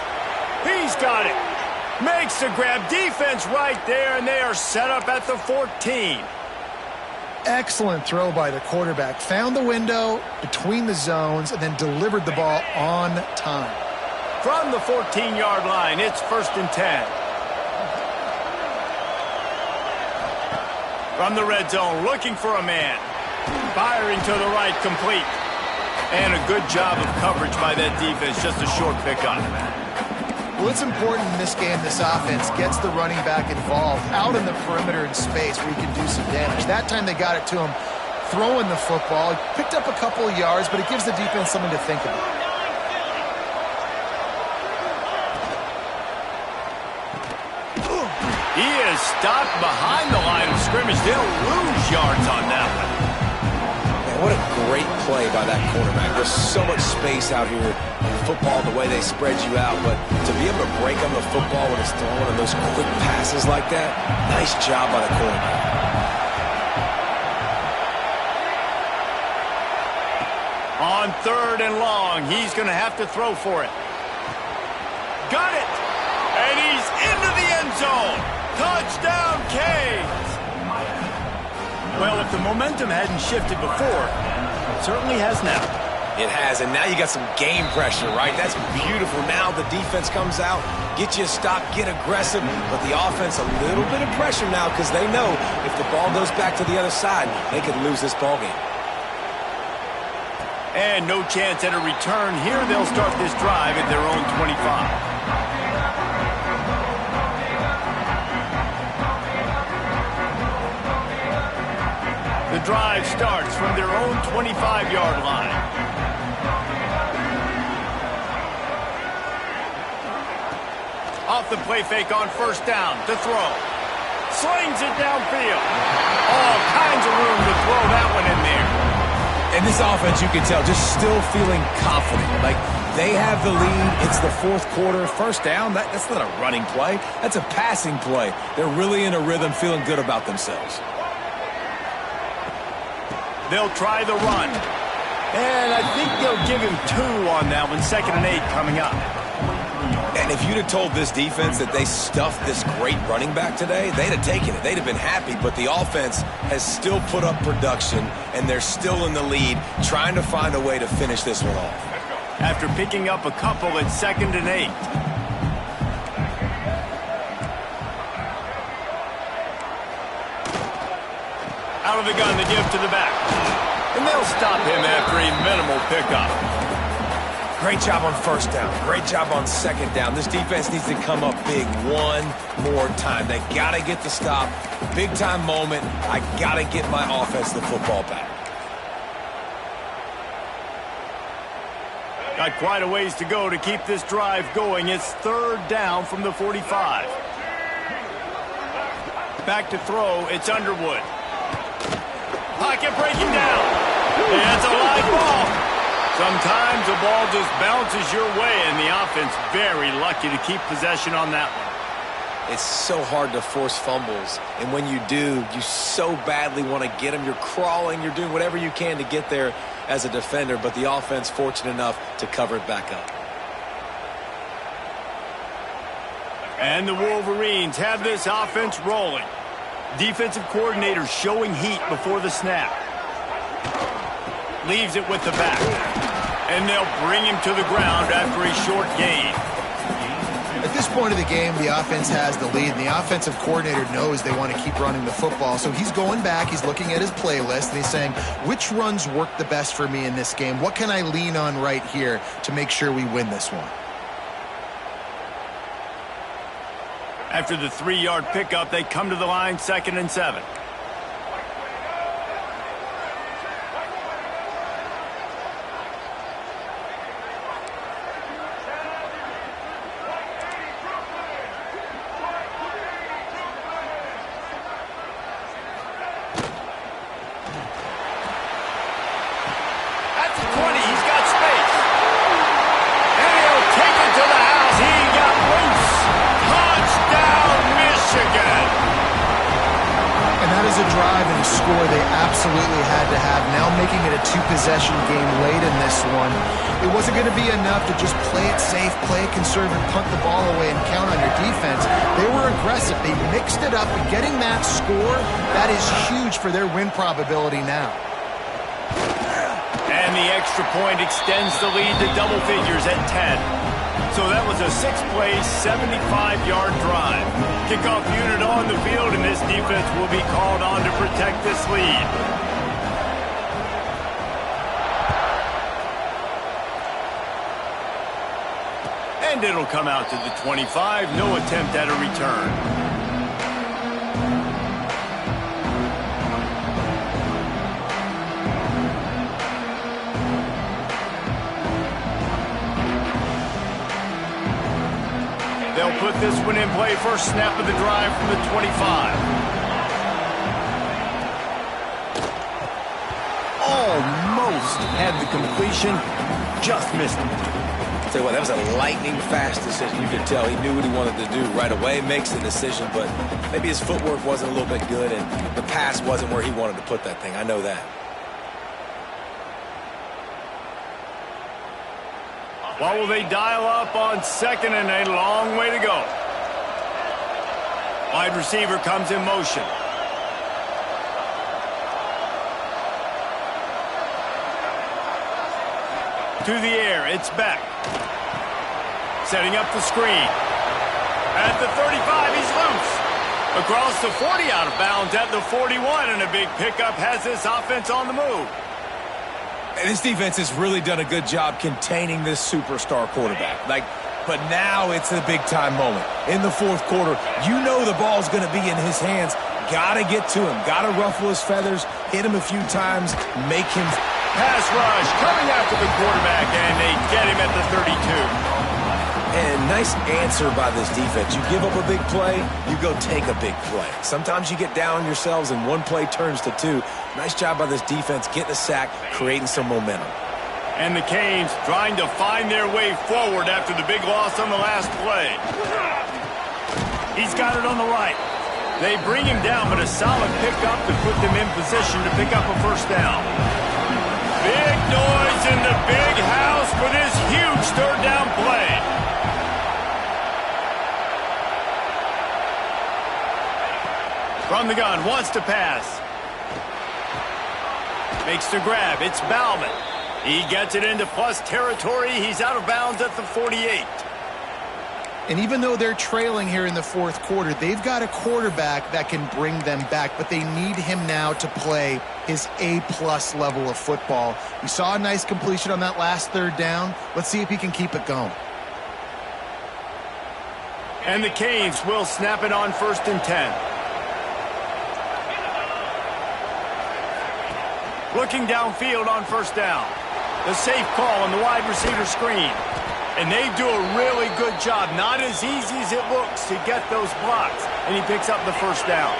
He's got it. Makes the grab. Defense right there, and they are set up at the 14. Excellent throw by the quarterback. Found the window between the zones and then delivered the ball on time. From the 14-yard line, it's 1st and 10. From the red zone, looking for a man. Firing to the right, complete. And a good job of coverage by that defense, just a short pickup. Well, it's important in this game this offense gets the running back involved out in the perimeter in space where he can do some damage. That time they got it to him throwing the football. Picked up a couple of yards, but it gives the defense something to think about. He is stopped behind the line of scrimmage. They'll lose yards on that one. Man, what a great play by that quarterback. There's so much space out here in football, the way they spread you out, but to be able to break on the football when it's thrown on those quick passes like that, nice job by the quarterback. On 3rd and long, he's going to have to throw for it. Got it! And he's into the end zone! Touchdown, Canes! Well, if the momentum hadn't shifted before, it certainly has now. It has, and now you got some game pressure, right? That's beautiful. Now the defense comes out, get you a stop, get aggressive, but the offense a little bit of pressure now because they know if the ball goes back to the other side, they could lose this ball game. And no chance at a return here. They'll start this drive at their own 25. The drive starts from their own 25-yard line. Off the play fake on 1st down to throw. Slings it downfield. All kinds of room to throw that one in there. And this offense, you can tell, just still feeling confident. Like, they have the lead. It's the 4th quarter. 1st down, that's not a running play. That's a passing play. They're really in a rhythm, feeling good about themselves. They'll try the run. And I think they'll give him 2 on that one. 2nd and 8 coming up. And if you'd have told this defense that they stuffed this great running back today, they'd have taken it. They'd have been happy, but the offense has still put up production, and they're still in the lead, trying to find a way to finish this one off. After picking up a couple at 2nd and 8. Out of the gun, the give to the back. And they'll stop him after a minimal pickup. Great job on 1st down. Great job on 2nd down. This defense needs to come up big one more time. They got to get the stop. Big-time moment. I got to get my offense the football back. Got quite a ways to go to keep this drive going. It's 3rd down from the 45. Back to throw. It's Underwood. Pocket breaking down. It's a live ball. Sometimes the ball just bounces your way, and the offense very lucky to keep possession on that one. It's so hard to force fumbles, and when you do, you so badly want to get them. You're crawling, you're doing whatever you can to get there as a defender, but the offense fortunate enough to cover it back up. And the Wolverines have this offense rolling. Defensive coordinator showing heat before the snap. Leaves it with the back. And they'll bring him to the ground after a short gain. At this point of the game, the offense has the lead, and the offensive coordinator knows they want to keep running the football. So he's going back, he's looking at his playlist, and he's saying, which runs work the best for me in this game? What can I lean on right here to make sure we win this one? After the 3-yard pickup, they come to the line 2nd and 7. At the 20, he's got space. And he'll take it to the house. He got loose. Touchdown, Michigan. And that is a drive and a score they absolutely had to have. Now making it a 2-possession game late in this one. It wasn't going to be enough to just play it safe, play it conservative, punt the ball away, and count on your defense. They were aggressive. They mixed it up, and getting that score, that is huge for their win probability now. And the extra point extends the lead to double figures at 10. So that was a 6-play, 75-yard drive. Kickoff unit on the field, and this defense will be called on to protect this lead. And it'll come out to the 25. No attempt at a return. They'll put this one in play. First snap of the drive from the 25. Almost had the completion. Just missed it. Tell you what, that was a lightning-fast decision. You could tell he knew what he wanted to do right away, makes the decision, but maybe his footwork wasn't a little bit good, and the pass wasn't where he wanted to put that thing. I know that. What will they dial up on 2nd and a long way to go? Wide receiver comes in motion. To the air, it's Beck. Setting up the screen. At the 35, he's loose. Across the 40, out of bounds at the 41, and a big pickup has this offense on the move. And this defense has really done a good job containing this superstar quarterback. But now it's a big-time moment. In the 4th quarter, you know the ball's going to be in his hands. Got to get to him. Got to ruffle his feathers, hit him a few times, make him... Pass rush coming after the quarterback, and they get him at the 32. And nice answer by this defense. You give up a big play, you go take a big play. Sometimes you get down on yourselves and one play turns to 2. Nice job by this defense getting a sack, creating some momentum. And the Canes trying to find their way forward after the big loss on the last play. He's got it on the right. They bring him down, but a solid pickup to put them in position to pick up a first down. Big noise in the big house for this huge 3rd down play. From the gun, wants to pass. Makes the grab, it's Bauman. He gets it into plus territory. He's out of bounds at the 48. And even though they're trailing here in the 4th quarter, they've got a quarterback that can bring them back, but they need him now to play his A-plus level of football. We saw a nice completion on that last 3rd down. Let's see if he can keep it going. And the Canes will snap it on 1st and 10. Looking downfield on 1st down. The safe call on the wide receiver screen. And they do a really good job. Not as easy as it looks to get those blocks. And he picks up the 1st down.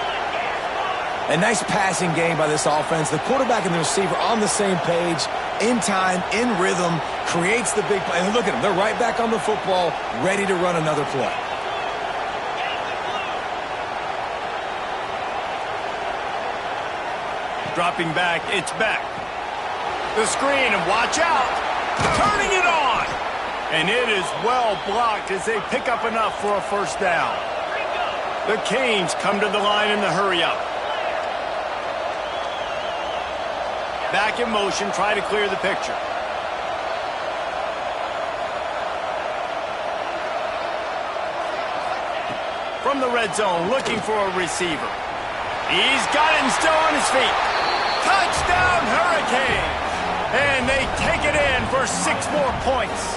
A nice passing game by this offense. The quarterback and the receiver on the same page, in time, in rhythm, creates the big play. And look at them. They're right back on the football, ready to run another play. Dropping back, it's Beck. The screen, and watch out. Turning it on. And it is well blocked as they pick up enough for a first down. The Canes come to the line in the hurry-up. Back in motion, try to clear the picture. From the red zone, looking for a receiver. He's got it and still on his feet. Touchdown, Hurricanes! And they take it in for 6 more points.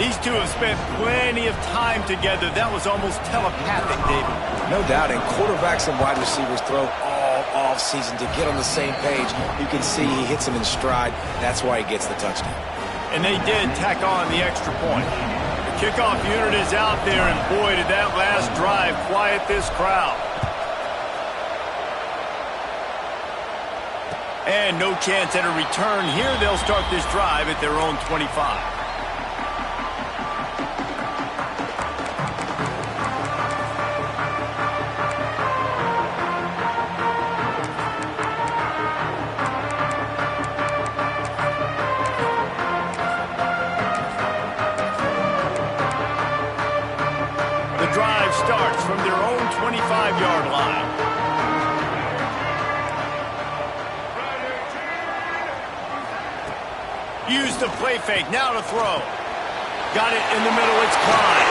These two have spent plenty of time together. That was almost telepathic, David. No doubt, and quarterbacks and wide receivers throw all off-season to get on the same page. You can see he hits him in stride. That's why he gets the touchdown. And they did tack on the extra point. The kickoff unit is out there, and boy, did that last drive quiet this crowd. And no chance at a return here. They'll start this drive at their own 25. Starts from their own 25-yard line. Use the play fake, now to throw. Got it in the middle, it's Klein.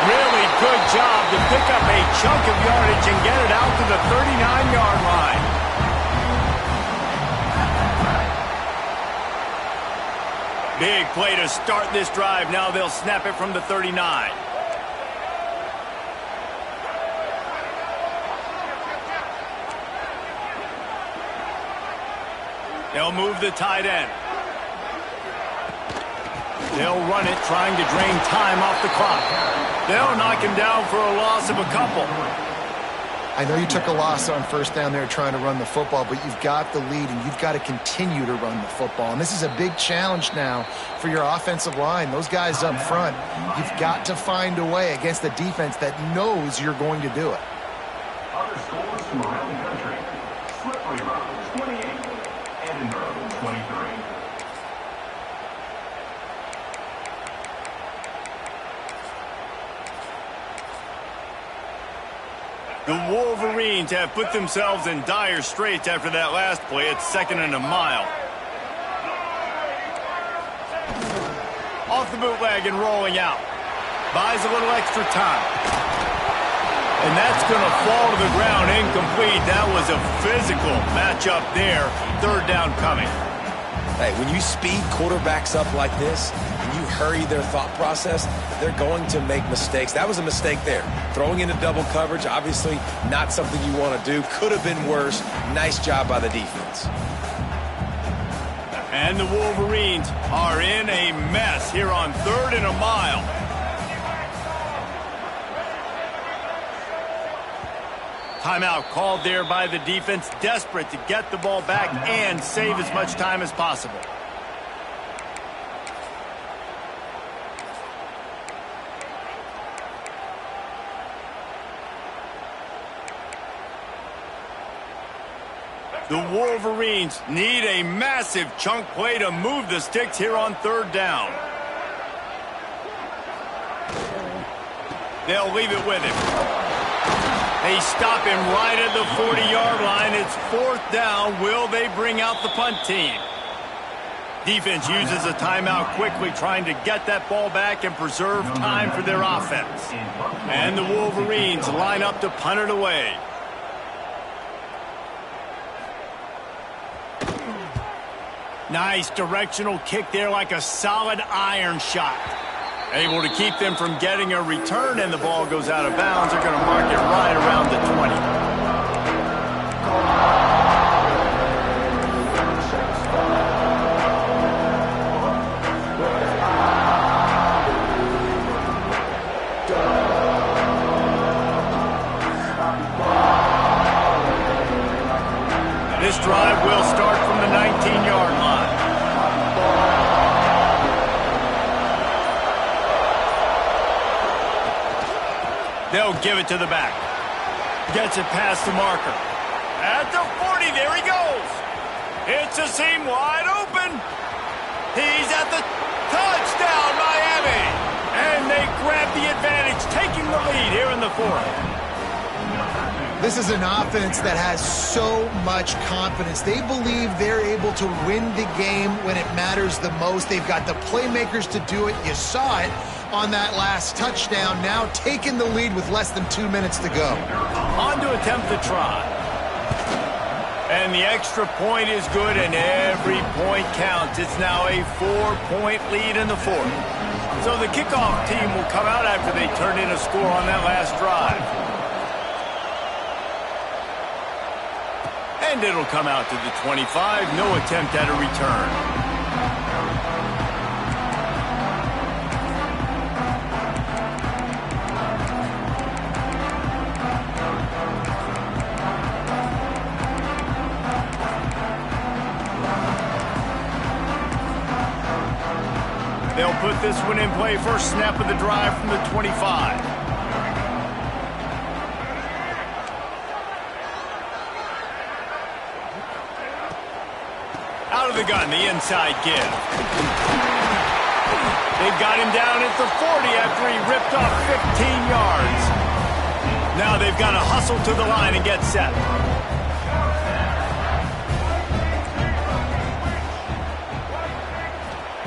Really good job to pick up a chunk of yardage and get it out to the 39-yard line. Big play to start this drive. Now they'll snap it from the 39. They'll move the tight end. They'll run it, trying to drain time off the clock. They'll knock him down for a loss of a couple. I know you took a loss on first down there trying to run the football, but you've got the lead, and you've got to continue to run the football. And this is a big challenge now for your offensive line. Those guys up front, you've got to find a way against the defense that knows you're going to do it. Other scores from around the country. Slippery Road, 28. Edinburgh, 23. The Wolverines have put themselves in dire straits after that last play. It's 2nd and a mile. Off the bootleg and rolling out. Buys a little extra time. And that's going to fall to the ground incomplete. That was a physical matchup there. 3rd down coming. Hey, when you speed quarterbacks up like this, and you hurry their thought process, they're going to make mistakes. That was a mistake there. Throwing into double coverage, obviously not something you want to do. Could have been worse. Nice job by the defense. And the Wolverines are in a mess here on 3rd and a mile. Timeout called there by the defense, desperate to get the ball back and save as much time as possible. The Wolverines need a massive chunk play to move the sticks here on 3rd down. They'll leave it with him. They stop him right at the 40-yard line. It's 4th down. Will they bring out the punt team? Defense uses a timeout quickly, trying to get that ball back and preserve time for their offense. And the Wolverines line up to punt it away. Nice directional kick there, like a solid iron shot. Able to keep them from getting a return, and the ball goes out of bounds. They're going to mark it right around the 20. This drive will start from the 19-yard line. They'll give it to the back. Gets it past the marker. At the 40, there he goes. It's a seam wide open. He's at the Touchdown, Miami! And they grab the advantage, taking the lead here in the fourth. This is an offense that has so much confidence. They believe they're able to win the game when it matters the most. They've got the playmakers to do it. You saw it on that last touchdown. Now taking the lead with less than 2 minutes to go. On to attempt the try. And the extra point is good, and every point counts. It's now a 4-point lead in the fourth. So the kickoff team will come out after they turn in a score on that last drive. And it'll come out to the 25. No attempt at a return. They'll put this one in play. First snap of the drive from the 25. Out of the gun, the inside give. They've got him down at the 40 after he ripped off 15 yards. Now they've got to hustle to the line and get set.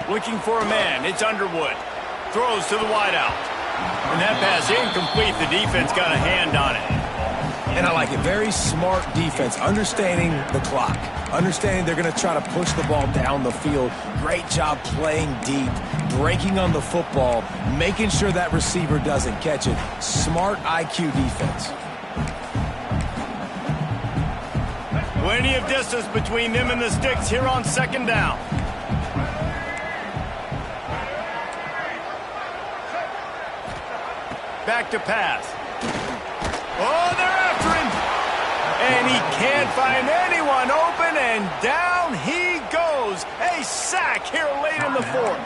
Looking for a man. It's Underwood. Throws to the wideout. And that pass incomplete. The defense got a hand on it. And I like it. Very smart defense, understanding the clock, understanding they're going to try to push the ball down the field. Great job playing deep, breaking on the football, making sure that receiver doesn't catch it. Smart IQ defense. Plenty of distance between them and the sticks here on second down. Back to pass. Oh, they're after him. And he can't find anyone open, and down he goes. A sack here late in the fourth.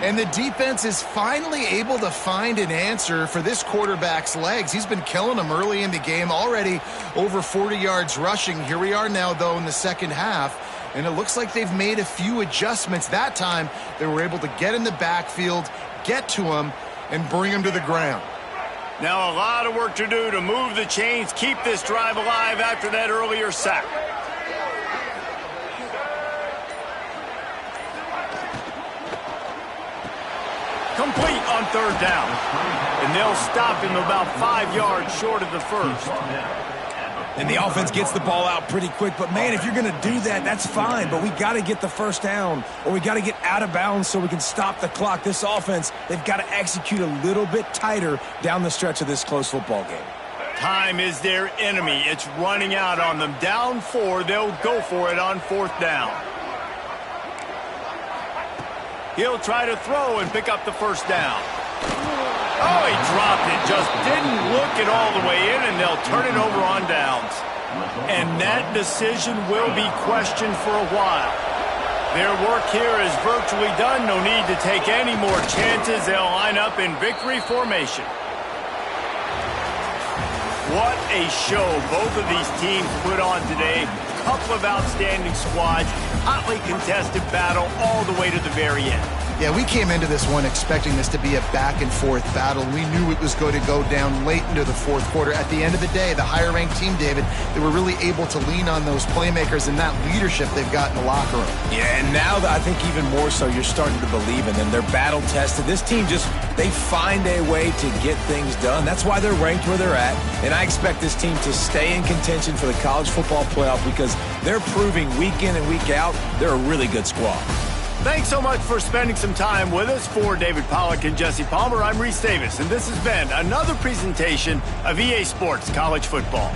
And the defense is finally able to find an answer for this quarterback's legs. He's been killing them early in the game, already over 40 yards rushing. Here we are now, though, in the second half, and it looks like they've made a few adjustments. That time, they were able to get in the backfield, get to him, and bring him to the ground. Now a lot of work to do to move the chains, keep this drive alive after that earlier sack. Complete on third down. And they'll stop him about 5 yards short of the first. And the offense gets the ball out pretty quick. But, man, if you're going to do that, that's fine. But we got to get the first down, or we got to get out of bounds so we can stop the clock. This offense, they've got to execute a little bit tighter down the stretch of this close football game. Time is their enemy. It's running out on them. Down 4, they'll go for it on fourth down. He'll try to throw and pick up the first down. Oh, he dropped it. Just didn't look it all the way in, and they'll turn it over on downs. And that decision will be questioned for a while. Their work here is virtually done. No need to take any more chances. They'll line up in victory formation. What a show both of these teams put on today. Couple of outstanding squads, hotly contested battle all the way to the very end. Yeah, we came into this one expecting this to be a back-and-forth battle. We knew it was going to go down late into the fourth quarter. At the end of the day, the higher-ranked team, David, they were really able to lean on those playmakers and that leadership they've got in the locker room. Yeah, and now I think even more so, you're starting to believe in them. They're battle-tested. This team they find a way to get things done. That's why they're ranked where they're at. And I expect this team to stay in contention for the college football playoff because they're proving week in and week out they're a really good squad. Thanks so much for spending some time with us. For David Pollack and Jesse Palmer, I'm Reese Davis, and this has been another presentation of EA Sports College Football.